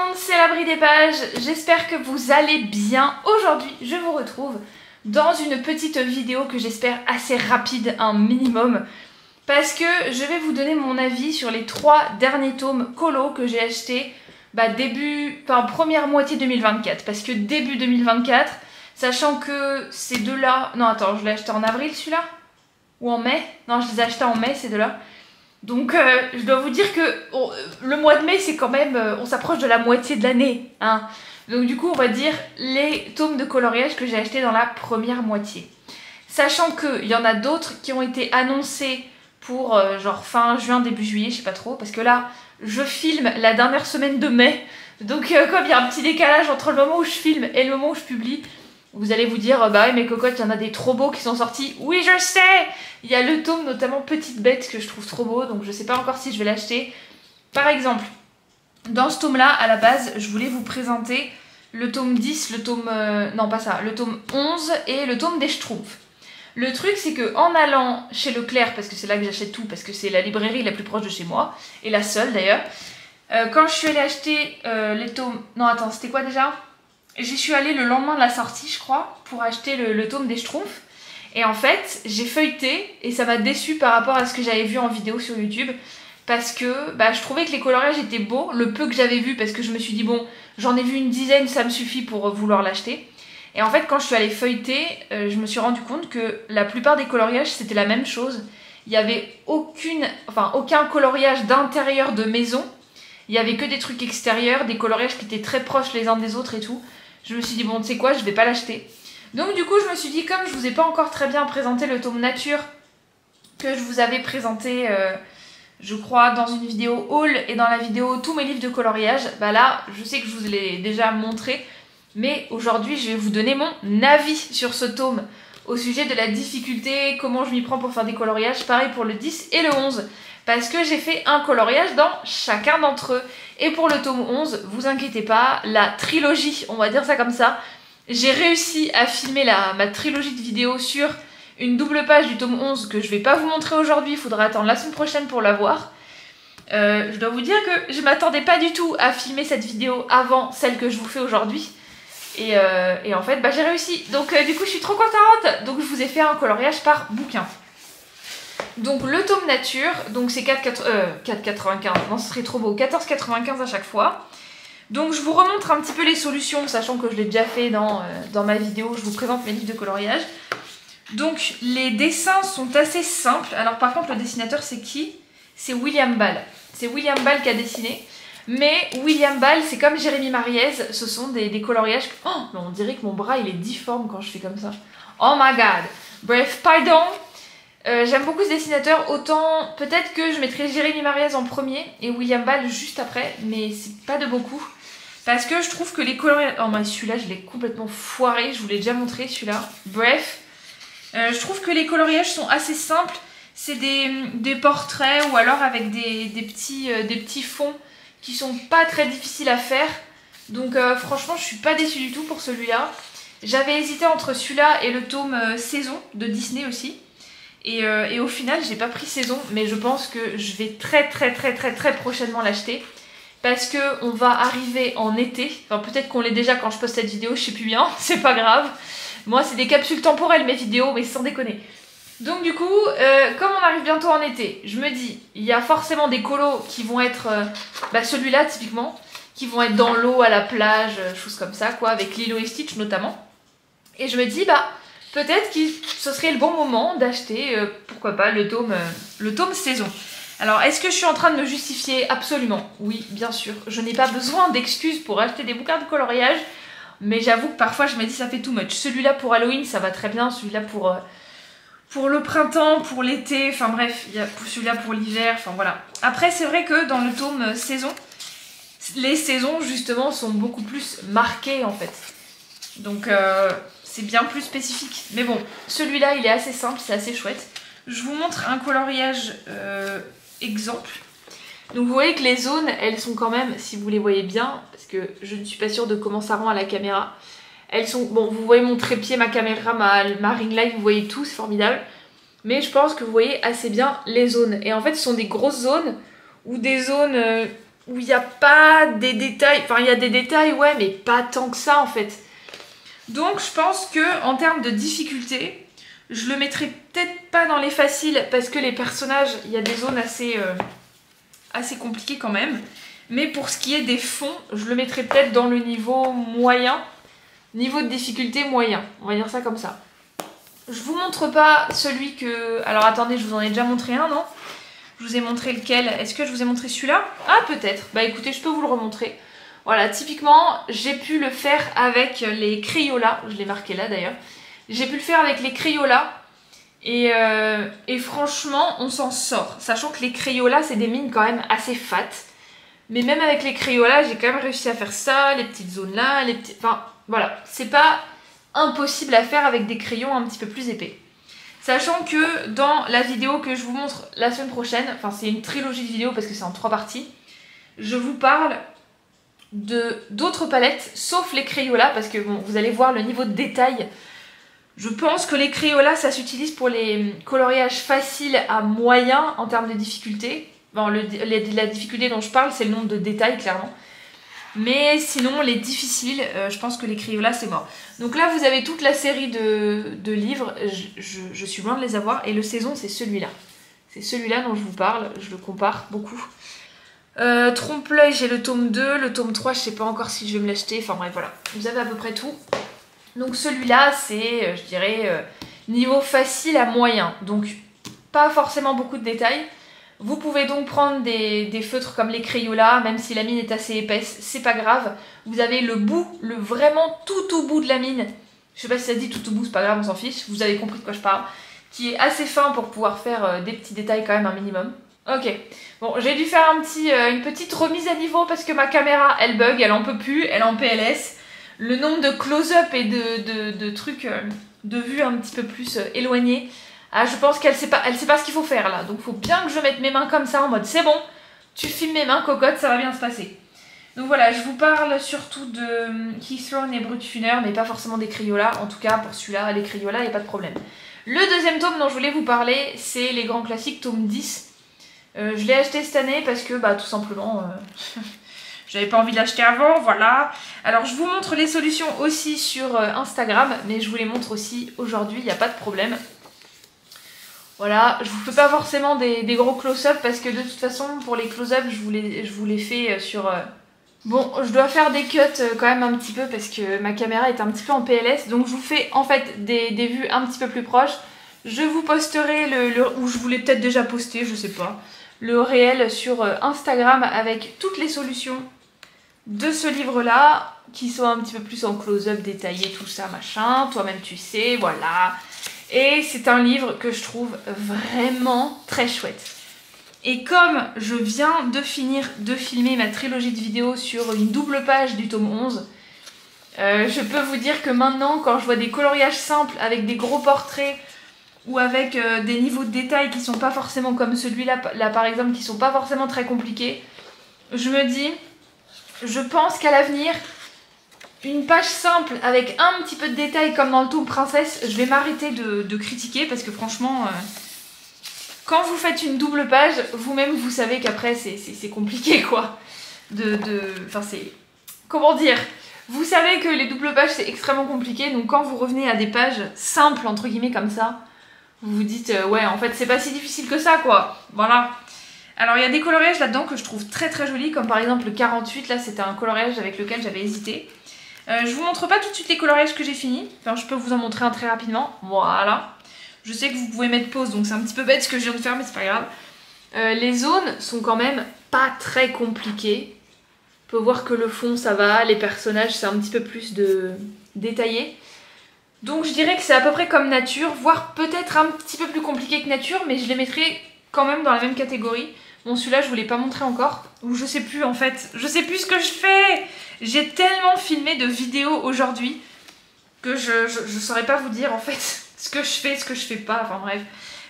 monde, c'est l'abri des pages, j'espère que vous allez bien. Aujourd'hui, je vous retrouve dans une petite vidéo que j'espère assez rapide, un minimum, parce que je vais vous donner mon avis sur les 3 derniers tomes colo que j'ai achetés première moitié 2024, parce que début 2024, sachant que ces deux-là... Non, attends, je l'ai acheté en avril celui-là? Ou en mai? Non, je les ai achetés en mai ces deux-là. Donc je dois vous dire que le mois de mai c'est quand même, on s'approche de la moitié de l'année, hein. Donc du coup on va dire les tomes de coloriage que j'ai achetés dans la première moitié. Sachant qu'il y en a d'autres qui ont été annoncés pour genre fin juin, début juillet, je sais pas trop. Parce que là je filme la dernière semaine de mai. Donc comme il y a un petit décalage entre le moment où je filme et le moment où je publie, vous allez vous dire, bah ouais mais cocotte, il y en a des trop beaux qui sont sortis. Oui je sais. Il y a le tome notamment Petite Bête que je trouve trop beau, donc je sais pas encore si je vais l'acheter. Par exemple, dans ce tome là, à la base, je voulais vous présenter le tome 10, le tome... non pas ça, le tome 11 et le tome des Schtroumpfs. Le truc c'est que en allant chez Leclerc, parce que c'est là que j'achète tout, parce que c'est la librairie la plus proche de chez moi, et la seule d'ailleurs, quand je suis allée acheter les tomes... Non attends, c'était quoi déjà? J'y suis allée le lendemain de la sortie, je crois, pour acheter le tome des Schtroumpfs. Et en fait, j'ai feuilleté et ça m'a déçue par rapport à ce que j'avais vu en vidéo sur YouTube. Parce que je trouvais que les coloriages étaient beaux, le peu que j'avais vu, parce que je me suis dit, bon, j'en ai vu une dizaine, ça me suffit pour vouloir l'acheter. Et en fait, quand je suis allée feuilleter, je me suis rendu compte que la plupart des coloriages, c'était la même chose. Il n'y avait aucun coloriage d'intérieur de maison. Il n'y avait que des trucs extérieurs, des coloriages qui étaient très proches les uns des autres et tout. Je me suis dit, bon, tu sais quoi, je vais pas l'acheter. Donc du coup, je me suis dit, comme je vous ai pas encore très bien présenté le tome nature que je vous avais présenté, je crois, dans une vidéo haul et dans la vidéo tous mes livres de coloriage, bah là, je sais que je vous l'ai déjà montré, mais aujourd'hui, je vais vous donner mon avis sur ce tome au sujet de la difficulté, comment je m'y prends pour faire des coloriages, pareil pour le 10 et le 11. Parce que j'ai fait un coloriage dans chacun d'entre eux. Et pour le tome 11, vous inquiétez pas, la trilogie, on va dire ça comme ça, j'ai réussi à filmer ma trilogie de vidéos sur une double page du tome 11 que je vais pas vous montrer aujourd'hui, il faudra attendre la semaine prochaine pour la voir. Je dois vous dire que je m'attendais pas du tout à filmer cette vidéo avant celle que je vous fais aujourd'hui. Et en fait, j'ai réussi. Donc du coup, je suis trop contente. Donc je vous ai fait un coloriage par bouquin. Donc le tome nature, donc c'est 4,95, non ce serait trop beau, 14,95 à chaque fois. Donc je vous remontre un petit peu les solutions, sachant que je l'ai déjà fait dans ma vidéo, je vous présente mes livres de coloriage. Donc les dessins sont assez simples, alors par contre le dessinateur c'est qui? C'est William Ball. C'est William Ball qui a dessiné, mais William Ball c'est comme Jérémy Mariez, ce sont des coloriages... Oh, mais on dirait que mon bras il est difforme quand je fais comme ça. Oh my god. Bref, pardon. J'aime beaucoup ce dessinateur, autant peut-être que je mettrais Jérémy Mariez en premier et William Ball juste après, mais c'est pas de beaucoup. Parce que je trouve que les coloriages... Oh mais celui-là je l'ai complètement foiré, je vous l'ai déjà montré celui-là. Bref, je trouve que les coloriages sont assez simples. C'est des portraits ou alors avec des petits fonds qui sont pas très difficiles à faire. Donc franchement je suis pas déçue du tout pour celui-là. J'avais hésité entre celui-là et le tome Saison de Disney aussi. Et au final j'ai pas pris Saison, mais je pense que je vais très prochainement l'acheter. Parce que on va arriver en été, enfin peut-être qu'on l'est déjà quand je poste cette vidéo, je sais plus bien, c'est pas grave. Moi c'est des capsules temporelles mes vidéos, mais sans déconner. Donc du coup, comme on arrive bientôt en été, je me dis, il y a forcément des colos qui vont être, celui-là typiquement, qui vont être dans l'eau, à la plage, choses comme ça quoi, avec Lilo et Stitch notamment. Et je me dis, peut-être que ce serait le bon moment d'acheter, pourquoi pas, le tome Saison. Alors, est-ce que je suis en train de me justifier? Absolument, oui, bien sûr. Je n'ai pas besoin d'excuses pour acheter des bouquins de coloriage, mais j'avoue que parfois je me dis ça fait too much. Celui-là pour Halloween, ça va très bien, celui-là pour le printemps, pour l'été, enfin bref, il y a celui-là pour l'hiver, enfin voilà. Après, c'est vrai que dans le tome Saison, les saisons justement sont beaucoup plus marquées en fait. Donc, c'est bien plus spécifique. Mais bon, celui-là, il est assez simple, c'est assez chouette. Je vous montre un coloriage exemple. Donc vous voyez que les zones, elles sont quand même, si vous les voyez bien, parce que je ne suis pas sûre de comment ça rend à la caméra, elles sont, bon vous voyez mon trépied, ma caméra, ma ring light, vous voyez tout, c'est formidable. Mais je pense que vous voyez assez bien les zones. Et en fait ce sont des grosses zones ou des zones où il n'y a pas des détails, enfin il y a des détails ouais mais pas tant que ça en fait. Donc je pense que en termes de difficulté, je le mettrai peut-être pas dans les faciles parce que les personnages, il y a des zones assez compliquées quand même. Mais pour ce qui est des fonds, je le mettrai peut-être dans le niveau moyen, niveau de difficulté moyen, on va dire ça comme ça. Je vous montre pas celui que... Alors attendez, je vous en ai déjà montré un, non? Je vous ai montré lequel? Est-ce que je vous ai montré celui-là? Ah peut-être. Bah écoutez, je peux vous le remontrer. Voilà, typiquement, j'ai pu le faire avec les Crayolas. Je l'ai marqué là d'ailleurs. J'ai pu le faire avec les Crayolas. Et franchement, on s'en sort. Sachant que les Crayolas, c'est des mines quand même assez fat. Mais même avec les Crayolas, j'ai quand même réussi à faire ça, les petites zones là, les petits... Enfin, voilà. C'est pas impossible à faire avec des crayons un petit peu plus épais. Sachant que dans la vidéo que je vous montre la semaine prochaine, enfin c'est une trilogie de vidéos parce que c'est en 3 parties, je vous parle d'autres palettes, sauf les Crayolas, parce que bon, vous allez voir le niveau de détail. Je pense que les Crayolas, ça s'utilise pour les coloriages faciles à moyen en termes de difficulté. Bon, la difficulté dont je parle, c'est le nombre de détails, clairement. Mais sinon, les difficiles, je pense que les Crayolas, c'est mort. Donc là, vous avez toute la série de livres. Je suis loin de les avoir. Et le saison, c'est celui-là. C'est celui-là dont je vous parle. Je le compare beaucoup. Trompe-l'œil, j'ai le tome 2. Le tome 3, je sais pas encore si je vais me l'acheter. Enfin bref, voilà. Vous avez à peu près tout. Donc celui-là, c'est, je dirais, niveau facile à moyen. Donc, pas forcément beaucoup de détails. Vous pouvez donc prendre des feutres comme les Crayolas, même si la mine est assez épaisse, c'est pas grave. Vous avez le bout, le vraiment tout au bout de la mine. Je sais pas si ça dit tout au bout, c'est pas grave, on s'en fiche. Vous avez compris de quoi je parle. Qui est assez fin pour pouvoir faire des petits détails quand même un minimum. Ok, bon, j'ai dû faire une petite remise à niveau parce que ma caméra, elle bug, elle en peut plus, elle est en PLS. Le nombre de close-up et de trucs de vue un petit peu plus éloignés. Ah, je pense qu'elle sait pas ce qu'il faut faire là. Donc il faut bien que je mette mes mains comme ça en mode c'est bon, tu filmes mes mains, cocotte, ça va bien se passer. Donc voilà, je vous parle surtout de Keystone et Brut Funner, mais pas forcément des Crayolas. En tout cas, pour celui-là, les Crayolas, il n'y a pas de problème. Le deuxième tome dont je voulais vous parler, c'est les grands classiques, tome 10. Je l'ai acheté cette année parce que, bah, tout simplement, j'avais pas envie de l'acheter avant, voilà. Alors, je vous montre les solutions aussi sur Instagram, mais je vous les montre aussi aujourd'hui, il n'y a pas de problème. Voilà, je vous fais pas forcément des gros close-up parce que de toute façon, pour les close-up, je vous les fais sur... Bon, je dois faire des cuts quand même un petit peu parce que ma caméra est un petit peu en PLS. Donc je vous fais en fait des vues un petit peu plus proches. Je vous posterai ou je vous l'ai peut-être déjà posté, je sais pas, le réel sur Instagram avec toutes les solutions de ce livre-là, qui sont un petit peu plus en close-up, détaillé, tout ça, machin. Toi-même tu sais, voilà. Et c'est un livre que je trouve vraiment très chouette. Et comme je viens de finir de filmer ma trilogie de vidéos sur une double page du tome 11, je peux vous dire que maintenant, quand je vois des coloriages simples avec des gros portraits ou avec des niveaux de détail qui sont pas forcément comme celui-là, là par exemple, qui sont pas forcément très compliqués, je me dis, je pense qu'à l'avenir, une page simple avec un petit peu de détails comme dans le tome Princesse, je vais m'arrêter de critiquer parce que franchement, quand vous faites une double page, vous-même vous savez qu'après c'est compliqué quoi. Enfin c'est... Comment dire? Vous savez que les doubles pages c'est extrêmement compliqué, donc quand vous revenez à des pages simples entre guillemets comme ça, vous vous dites ouais en fait c'est pas si difficile que ça quoi. Voilà. Alors il y a des coloriages là-dedans que je trouve très très jolis, comme par exemple le 48, là c'était un coloriage avec lequel j'avais hésité. Je vous montre pas tout de suite les coloriages que j'ai finis, enfin je peux vous en montrer un très rapidement, voilà. Je sais que vous pouvez mettre pause, donc c'est un petit peu bête ce que je viens de faire, mais c'est pas grave. Les zones sont quand même pas très compliquées. On peut voir que le fond ça va, les personnages c'est un petit peu plus détaillé. Donc je dirais que c'est à peu près comme nature, voire peut-être un petit peu plus compliqué que nature, mais je les mettrai quand même dans la même catégorie. Bon celui-là je vous l'ai pas montré encore, ou je sais plus en fait, je sais plus ce que je fais. J'ai tellement filmé de vidéos aujourd'hui que je saurais pas vous dire en fait ce que je fais pas, enfin bref.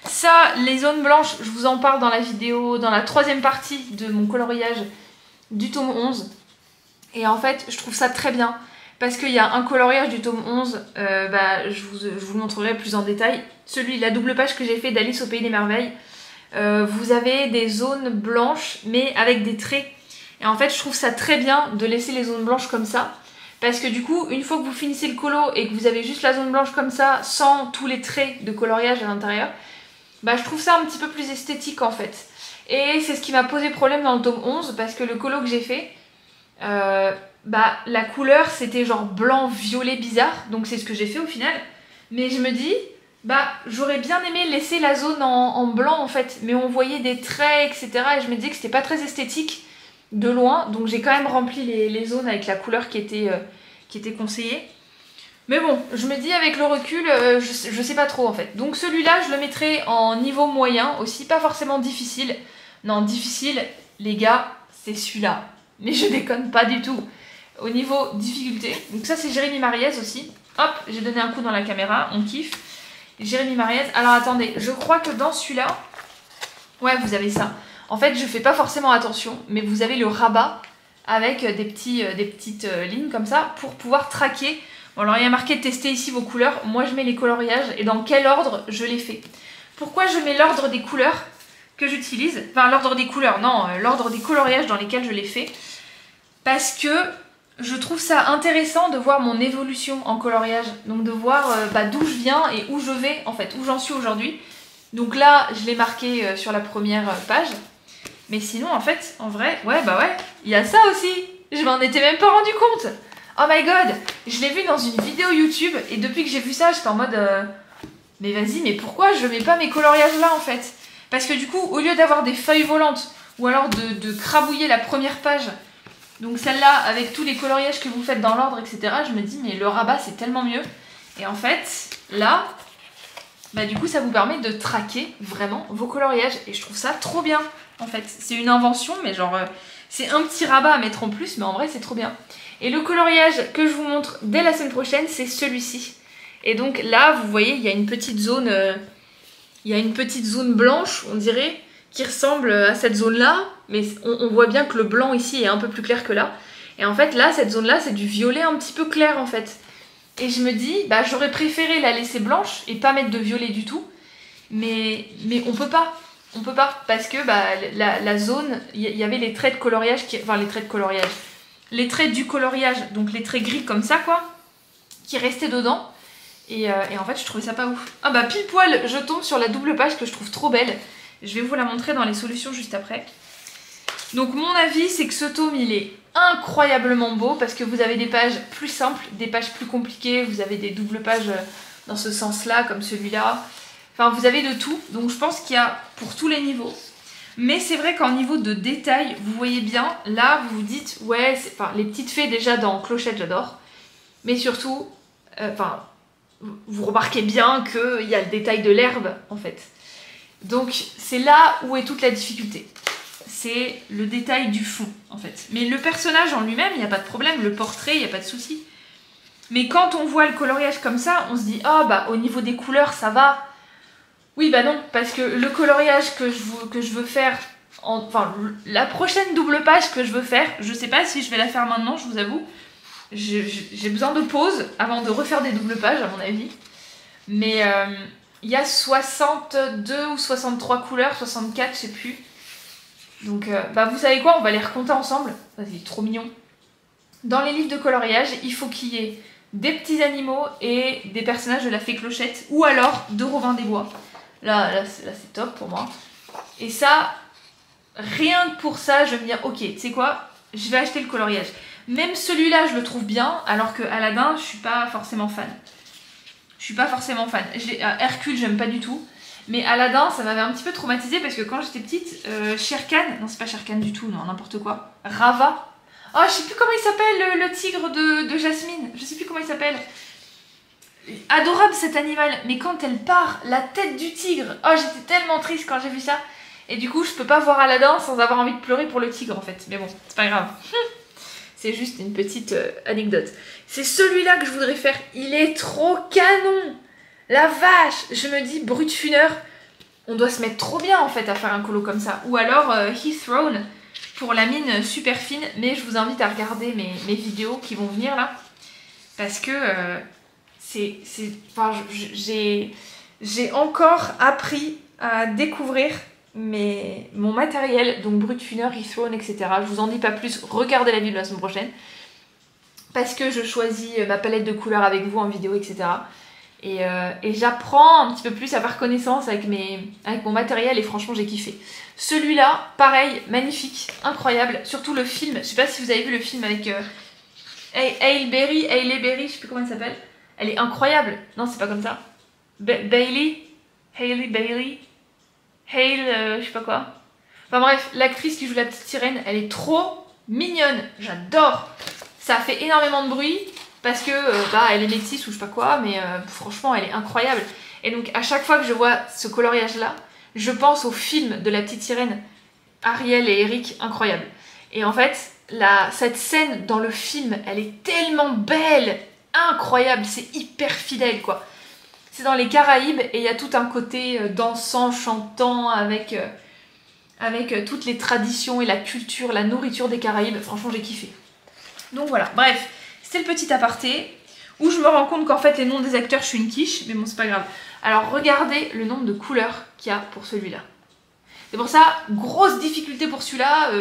Ça, les zones blanches, je vous en parle dans la vidéo, dans la troisième partie de mon coloriage du tome 11. Et en fait, je trouve ça très bien. Parce qu'il y a un coloriage du tome 11, je vous le montrerai plus en détail. La double page que j'ai fait d'Alice au Pays des Merveilles. Vous avez des zones blanches, mais avec des traits. Et en fait je trouve ça très bien de laisser les zones blanches comme ça. Parce que du coup, une fois que vous finissez le colo et que vous avez juste la zone blanche comme ça, sans tous les traits de coloriage à l'intérieur, bah je trouve ça un petit peu plus esthétique en fait. Et c'est ce qui m'a posé problème dans le tome 11, parce que le colo que j'ai fait, bah la couleur c'était genre blanc, violet, bizarre, donc c'est ce que j'ai fait au final. Mais je me dis, bah j'aurais bien aimé laisser la zone en blanc en fait, mais on voyait des traits, etc. Et je me disais que c'était pas très esthétique de loin, donc j'ai quand même rempli les zones avec la couleur qui était conseillée. Mais bon, je me dis avec le recul, je sais pas trop en fait. Donc celui-là, je le mettrai en niveau moyen aussi, pas forcément difficile. Non, difficile, les gars, c'est celui-là. Mais je déconne pas du tout. Au niveau difficulté. Donc ça, c'est Jérémy Mariez aussi. Hop, j'ai donné un coup dans la caméra, on kiffe. Jérémy Mariez. Alors attendez, je crois que dans celui-là, ouais, vous avez ça. En fait, je fais pas forcément attention, mais vous avez le rabat avec des petites lignes comme ça pour pouvoir traquer. Bon, alors il y a marqué tester ici vos couleurs. Moi, je mets les coloriages et dans quel ordre je les fais. Pourquoi je mets l'ordre des couleurs que j'utilise? Enfin, l'ordre des couleurs, non, l'ordre des coloriages dans lesquels je les fais. Parce que je trouve ça intéressant de voir mon évolution en coloriage. Donc de voir d'où je viens et où je vais, en fait, où j'en suis aujourd'hui. Donc là, je l'ai marqué sur la première page. Mais sinon, en fait, en vrai, ouais, il y a ça aussi. Je m'en étais même pas rendu compte. Oh my god, je l'ai vu dans une vidéo YouTube et depuis que j'ai vu ça, j'étais en mode mais vas-y, mais pourquoi je mets pas mes coloriages là en fait? Parce que du coup, au lieu d'avoir des feuilles volantes ou alors de crabouiller la première page, donc celle-là avec tous les coloriages que vous faites dans l'ordre, etc., je me dis mais le rabat c'est tellement mieux. Et en fait, là, bah du coup ça vous permet de traquer vraiment vos coloriages et je trouve ça trop bien. En fait, c'est une invention, mais genre, c'est un petit rabat à mettre en plus, mais en vrai, c'est trop bien. Et le coloriage que je vous montre dès la semaine prochaine, c'est celui-ci. Et donc là, vous voyez, il y a une petite zone, blanche, on dirait, qui ressemble à cette zone-là, mais on voit bien que le blanc ici est un peu plus clair que là. Et en fait, là, cette zone-là, c'est du violet un petit peu clair, en fait. Et je me dis, bah, j'aurais préféré la laisser blanche et pas mettre de violet du tout, mais on peut pas. On peut pas, parce que bah, la zone, il y avait les traits de coloriage, les traits du coloriage, donc les traits gris comme ça quoi, qui restaient dedans. Et en fait je trouvais ça pas ouf. Ah bah pile poil, je tombe sur la double page que je trouve trop belle. Je vais vous la montrer dans les solutions juste après. Donc mon avis c'est que ce tome il est incroyablement beau, parce que vous avez des pages plus simples, des pages plus compliquées, vous avez des doubles pages dans ce sens là, comme celui-là. Enfin, vous avez de tout, donc je pense qu'il y a pour tous les niveaux. Mais c'est vrai qu'en niveau de détail, vous voyez bien, là, vous vous dites, ouais, enfin, les petites fées déjà dans Clochette, j'adore. Mais surtout, vous remarquez bien qu'il y a le détail de l'herbe, en fait. Donc, c'est là où est toute la difficulté. C'est le détail du fond, en fait. Mais le personnage en lui-même, il n'y a pas de problème, le portrait, il n'y a pas de souci. Mais quand on voit le coloriage comme ça, on se dit, oh, bah, au niveau des couleurs, ça va. Oui, bah non, parce que le coloriage que je veux faire, enfin la prochaine double page que je veux faire, je sais pas si je vais la faire maintenant, je vous avoue. J'ai besoin de pause avant de refaire des doubles pages à mon avis. Mais il y a 62 ou 63 couleurs, 64, je sais plus. Donc bah vous savez quoi, on va les recompter ensemble. C'est trop mignon. Dans les livres de coloriage, il faut qu'il y ait des petits animaux et des personnages de la fée Clochette, ou alors de Robin des Bois. Là c'est top pour moi. Et ça, rien que pour ça, je vais me dire, ok, tu sais quoi, je vais acheter le coloriage. Même celui-là, je le trouve bien, alors que Aladdin, je suis pas forcément fan. Hercule, j'aime pas du tout. Mais Aladdin, ça m'avait un petit peu traumatisée parce que quand j'étais petite, Shere Khan, non c'est pas Shere Khan du tout, non, n'importe quoi. Rava. Oh, je sais plus comment il s'appelle, le tigre de Jasmine. Je sais plus comment il s'appelle. Adorable cet animal, mais quand elle part, la tête du tigre, oh j'étais tellement triste quand j'ai vu ça. Et du coup je peux pas voir Aladdin sans avoir envie de pleurer pour le tigre en fait, mais bon, c'est pas grave. C'est juste une petite anecdote. C'est celui-là que je voudrais faire, il est trop canon. La vache, je me dis, Brut Funeur, on doit se mettre trop bien en fait à faire un colo comme ça. Ou alors Heath Throne pour la mine super fine, mais je vous invite à regarder mes vidéos qui vont venir là. Parce que... j'ai encore appris à découvrir mon matériel, donc Brutfuner, Ethrone, etc. Je vous en dis pas plus, regardez la vidéo de la semaine prochaine. Parce que je choisis ma palette de couleurs avec vous en vidéo, etc. Et j'apprends un petit peu plus à faire connaissance avec mon matériel et franchement j'ai kiffé. Celui-là, pareil, magnifique, incroyable. Surtout le film, je sais pas si vous avez vu le film avec Hailey Berry, je sais plus comment elle s'appelle. Elle est incroyable. Non, c'est pas comme ça. Hailey Bailey, je sais pas quoi. Enfin bref, l'actrice qui joue la petite sirène, elle est trop mignonne. J'adore. Ça fait énormément de bruit parce que elle est métisse ou je sais pas quoi, mais franchement, elle est incroyable. Et donc à chaque fois que je vois ce coloriage-là, je pense au film de la petite sirène, Ariel et Eric, incroyable. Et en fait, cette scène dans le film, elle est tellement belle, incroyable, c'est hyper fidèle quoi. C'est dans les Caraïbes et il y a tout un côté dansant, chantant avec toutes les traditions et la culture, la nourriture des Caraïbes. Franchement, j'ai kiffé. Donc voilà, bref, c'était le petit aparté où je me rends compte qu'en fait les noms des acteurs, je suis une quiche, mais bon, c'est pas grave. Alors regardez le nombre de couleurs qu'il y a pour celui-là. C'est pour ça, grosse difficulté pour celui-là.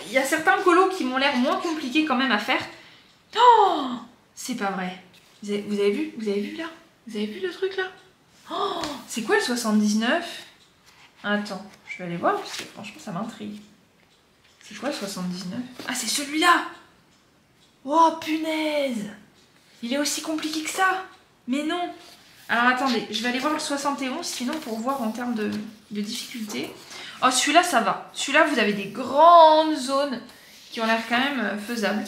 Il y a certains colos qui m'ont l'air moins compliqués quand même à faire. Oh, c'est pas vrai. Vous avez vu là? Vous avez vu le truc là? Oh, c'est quoi le 79? Attends, je vais aller voir parce que franchement ça m'intrigue. C'est quoi le 79? Ah, c'est celui-là! Oh punaise! Il est aussi compliqué que ça! Mais non! Alors attendez, je vais aller voir le 71 sinon pour voir en termes de difficulté. Oh, celui-là ça va. Celui-là vous avez des grandes zones qui ont l'air quand même faisables.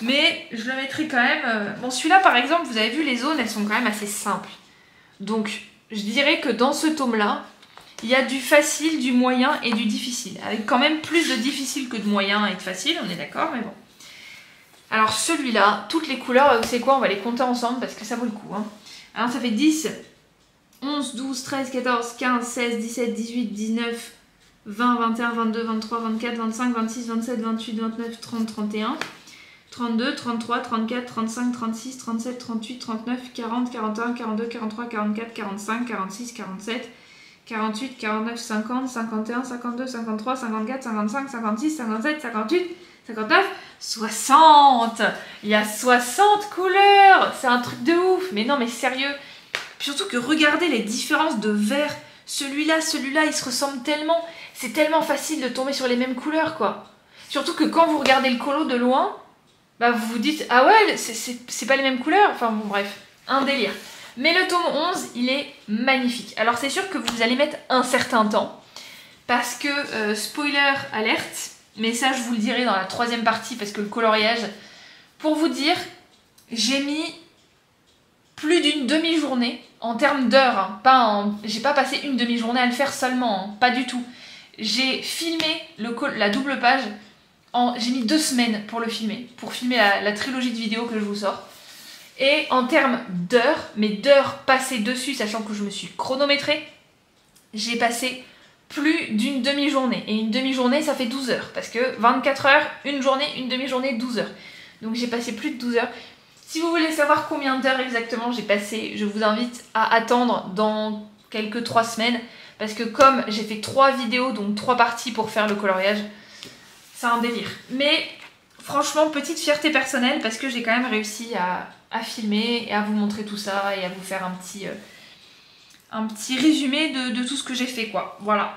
Mais je le mettrai quand même... Bon, celui-là par exemple, vous avez vu les zones, elles sont quand même assez simples. Donc je dirais que dans ce tome-là, il y a du facile, du moyen et du difficile. Avec quand même plus de difficile que de moyen et de facile, on est d'accord, mais bon. Alors celui-là, toutes les couleurs, vous savez quoi, on va les compter ensemble parce que ça vaut le coup. Hein. Alors ça fait 10, 11, 12, 13, 14, 15, 16, 17, 18, 19, 20, 21, 22, 23, 24, 25, 26, 27, 28, 29, 30, 31, 32, 33, 34, 35, 36, 37, 38, 39, 40, 41, 42, 43, 44, 45, 46, 47, 48, 49, 50, 51, 52, 53, 54, 55, 56, 57, 58, 59, 60. Il y a 60 couleurs. C'est un truc de ouf. Mais non, mais sérieux. Puis surtout que regardez les différences de vert. Celui-là, ils se ressemblent tellement. C'est tellement facile de tomber sur les mêmes couleurs, quoi. Surtout que quand vous regardez le colo de loin, bah vous vous dites, ah ouais, c'est pas les mêmes couleurs. Enfin bon, bref, un délire. Mais le tome 11, il est magnifique. Alors c'est sûr que vous allez mettre un certain temps. Parce que, spoiler alerte, mais ça je vous le dirai dans la troisième partie parce que le coloriage, pour vous dire, j'ai mis plus d'une demi-journée en termes d'heures. Hein, j'ai pas passé une demi-journée à le faire seulement, hein, pas du tout. J'ai filmé la double page, j'ai mis 2 semaines pour le filmer, pour filmer la trilogie de vidéos que je vous sors. Et en termes d'heures, mais d'heures passées dessus, sachant que je me suis chronométrée, j'ai passé plus d'une demi-journée. Et une demi-journée, ça fait 12 heures. Parce que 24 heures, une journée, une demi-journée, 12 heures. Donc j'ai passé plus de 12 heures. Si vous voulez savoir combien d'heures exactement j'ai passé, je vous invite à attendre dans quelques 3 semaines. Parce que comme j'ai fait 3 vidéos, donc 3 parties pour faire le coloriage, c'est un délire. Mais franchement, petite fierté personnelle parce que j'ai quand même réussi à filmer et à vous montrer tout ça et à vous faire un petit résumé de tout ce que j'ai fait, quoi. Voilà.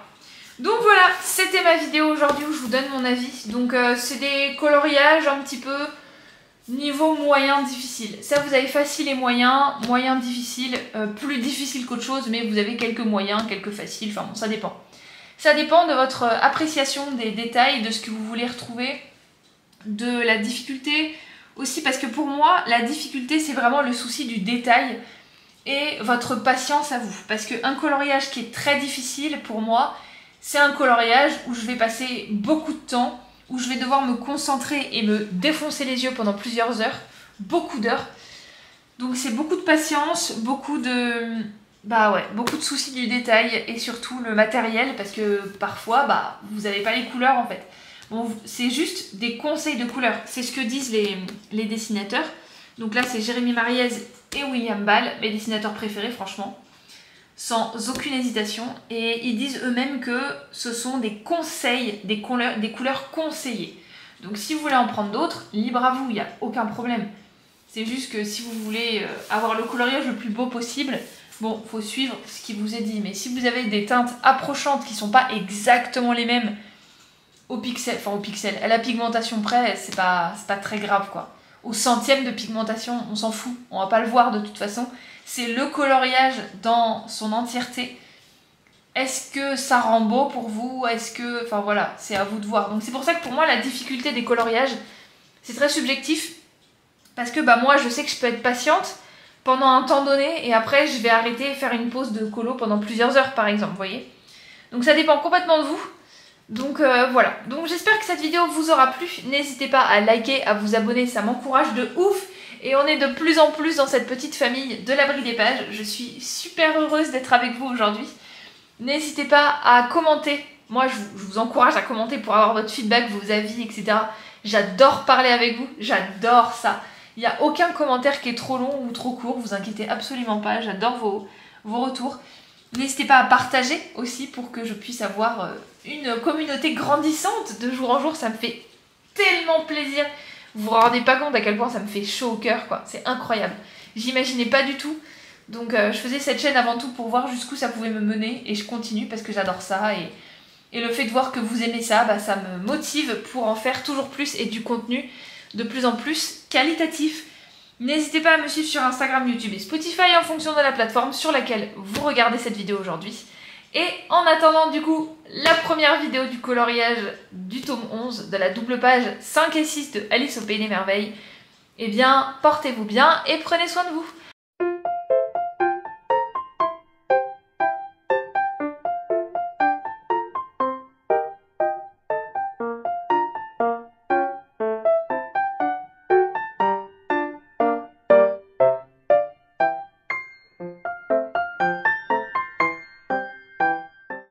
Donc voilà, c'était ma vidéo aujourd'hui où je vous donne mon avis. Donc c'est des coloriages un petit peu niveau moyen difficile. Ça vous avez facile et moyen, moyen difficile, plus difficile qu'autre chose, mais vous avez quelques moyens, quelques faciles, enfin bon, ça dépend. Ça dépend de votre appréciation des détails, de ce que vous voulez retrouver, de la difficulté aussi, parce que pour moi, la difficulté c'est vraiment le souci du détail et votre patience à vous. Parce qu'un coloriage qui est très difficile pour moi, c'est un coloriage où je vais passer beaucoup de temps, où je vais devoir me concentrer et me défoncer les yeux pendant plusieurs heures, beaucoup d'heures. Donc c'est beaucoup de patience, beaucoup de soucis du détail et surtout le matériel parce que parfois vous n'avez pas les couleurs en fait. Bon, c'est juste des conseils de couleurs, c'est ce que disent les dessinateurs. Donc là c'est Jérémy Mariez et William Ball, mes dessinateurs préférés franchement. sans aucune hésitation. Et ils disent eux-mêmes que ce sont des conseils, des couleurs conseillées. Donc si vous voulez en prendre d'autres, libre à vous, il n'y a aucun problème. C'est juste que si vous voulez avoir le coloriage le plus beau possible, bon, faut suivre ce qui vous est dit. Mais si vous avez des teintes approchantes qui ne sont pas exactement les mêmes au pixel, à la pigmentation près, c'est pas très grave quoi. Au centième de pigmentation, on s'en fout, on va pas le voir de toute façon. C'est le coloriage dans son entièreté. Est-ce que ça rend beau pour vous? Est-ce que... Enfin voilà, c'est à vous de voir. Donc c'est pour ça que pour moi, la difficulté des coloriages, c'est très subjectif. Parce que bah, moi, je sais que je peux être patiente pendant un temps donné et après, je vais arrêter et faire une pause de colo pendant plusieurs heures, par exemple, vous voyez. Donc ça dépend complètement de vous. Donc voilà. Donc j'espère que cette vidéo vous aura plu. N'hésitez pas à liker, à vous abonner, ça m'encourage de ouf. Et on est de plus en plus dans cette petite famille de l'abri des pages. Je suis super heureuse d'être avec vous aujourd'hui. N'hésitez pas à commenter. Moi, je vous encourage à commenter pour avoir votre feedback, vos avis, etc. J'adore parler avec vous. J'adore ça. Il n'y a aucun commentaire qui est trop long ou trop court. Vous inquiétez absolument pas. J'adore vos retours. N'hésitez pas à partager aussi pour que je puisse avoir une communauté grandissante de jour en jour. Ça me fait tellement plaisir. Vous vous rendez pas compte à quel point ça me fait chaud au cœur, quoi. C'est incroyable. J'imaginais pas du tout. Donc je faisais cette chaîne avant tout pour voir jusqu'où ça pouvait me mener. Et je continue parce que j'adore ça. Et le fait de voir que vous aimez ça, bah, ça me motive pour en faire toujours plus et du contenu de plus en plus qualitatif. N'hésitez pas à me suivre sur Instagram, YouTube et Spotify en fonction de la plateforme sur laquelle vous regardez cette vidéo aujourd'hui. Et en attendant du coup la première vidéo du coloriage du tome 11 de la double page 5 et 6 de Alice au Pays des Merveilles, eh bien portez-vous bien et prenez soin de vous.